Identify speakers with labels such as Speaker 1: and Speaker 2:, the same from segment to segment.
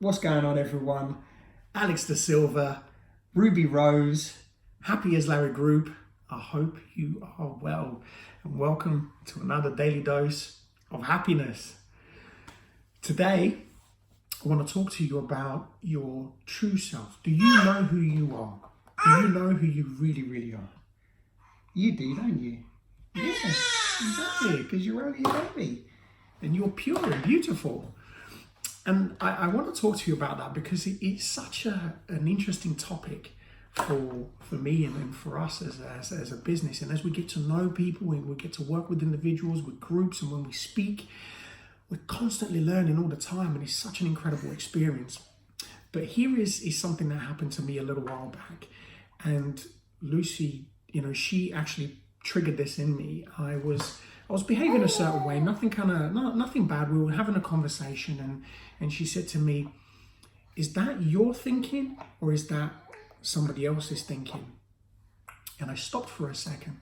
Speaker 1: What's going on, everyone? Alex Da Silva, Ruby Rose, happy as Larry Group. I hope you are well and welcome to another daily dose of happiness. Today, I want to talk to you about your true self. Do you know who you are? Do you know who you really are? You do, don't you? Yeah, exactly, because you're only a baby and you're pure and beautiful. And I want to talk to you about that because it's such an interesting topic for me and for us as a business. And as we get to know people and we get to work with individuals, with groups, and when we speak, we're constantly learning all the time, and it's such an incredible experience. But here is something that happened to me a little while back. And Lucy, she actually triggered this in me. I was behaving a certain way, nothing bad. We were having a conversation, and she said to me, "Is that your thinking or is that somebody else's thinking?" And I stopped for a second.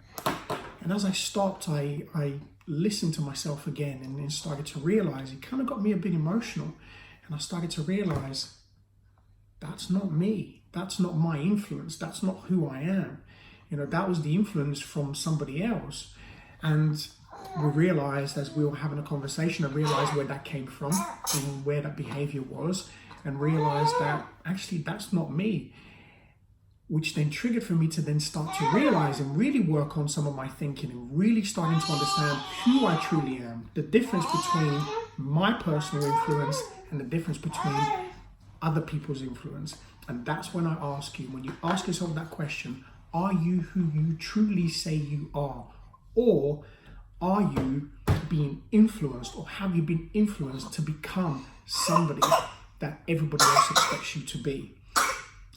Speaker 1: And as I stopped, I listened to myself again and then started to realize, it kind of got me a bit emotional. And I started to realize, that's not me. That's not my influence. That's not who I am. That was the influence from somebody else. And we realized, as we were having a conversation, I realized where that came from and where that behavior was, and realized that actually that's not me, which then triggered for me to then start to realize and really work on some of my thinking and really starting to understand who I truly am, the difference between my personal influence and the difference between other people's influence. And that's when I ask you, when you ask yourself that question, are you who you truly say you are? Or are you being influenced, or have you been influenced to become somebody that everybody else expects you to be?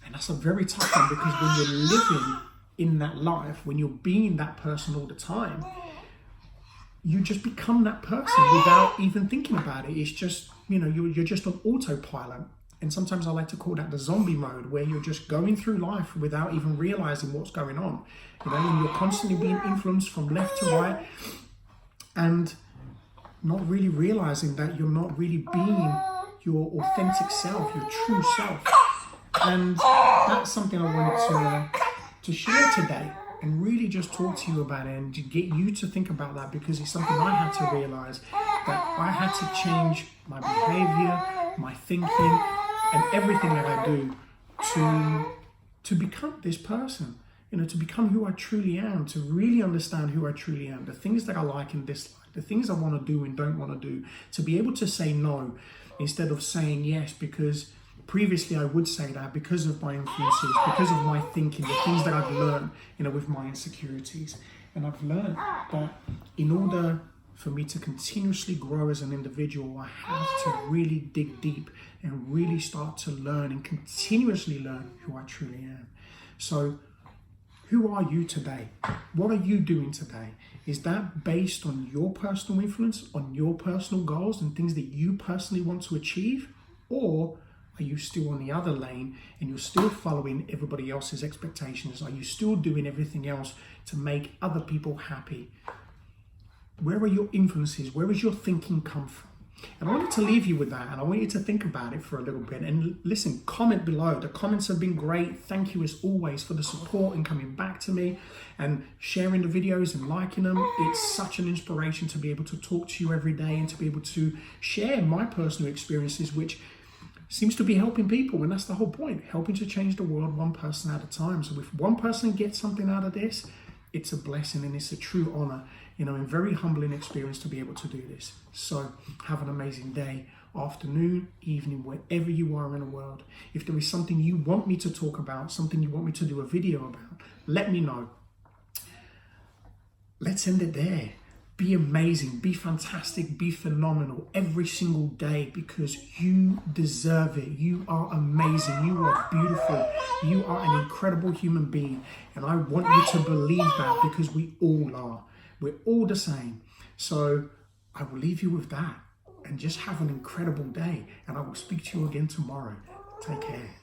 Speaker 1: And that's a very tough one, because when you're living in that life, when you're being that person all the time, you just become that person without even thinking about it. It's just, you're just on autopilot. And sometimes I like to call that the zombie mode, where you're just going through life without even realizing what's going on. And you're constantly being influenced from left to right and not really realizing that you're not really being your authentic self, your true self. And that's something I wanted to share today and really just talk to you about it and to get you to think about that, because it's something I had to realize, that I had to change my behavior, my thinking, and everything that I do to become this person, to become who I truly am, to really understand who I truly am, the things that I like and dislike, the things I want to do and don't want to do, to be able to say no instead of saying yes, because previously I would say that because of my influences, because of my thinking, the things that I've learned, with my insecurities. And I've learned that in order for me to continuously grow as an individual, I have to really dig deep and really start to learn and continuously learn who I truly am. So who are you today? What are you doing today? Is that based on your personal influence, on your personal goals and things that you personally want to achieve? Or are you still on the other lane and you're still following everybody else's expectations? Are you still doing everything else to make other people happy? Where are your influences? Where does your thinking come from? And I wanted to leave you with that, and I want you to think about it for a little bit. And listen, comment below. The comments have been great. Thank you as always for the support and coming back to me and sharing the videos and liking them. It's such an inspiration to be able to talk to you every day and to be able to share my personal experiences, which seems to be helping people. And that's the whole point, helping to change the world one person at a time. So if one person gets something out of this, it's a blessing and it's a true honor, and very humbling experience to be able to do this. So have an amazing day, afternoon, evening, wherever you are in the world. If there is something you want me to talk about, something you want me to do a video about, let me know. Let's end it there. Be amazing, be fantastic, be phenomenal every single day, because you deserve it. You are amazing. You are beautiful. You are an incredible human being. And I want you to believe that, because we all are. We're all the same. So I will leave you with that, and just have an incredible day. And I will speak to you again tomorrow. Take care.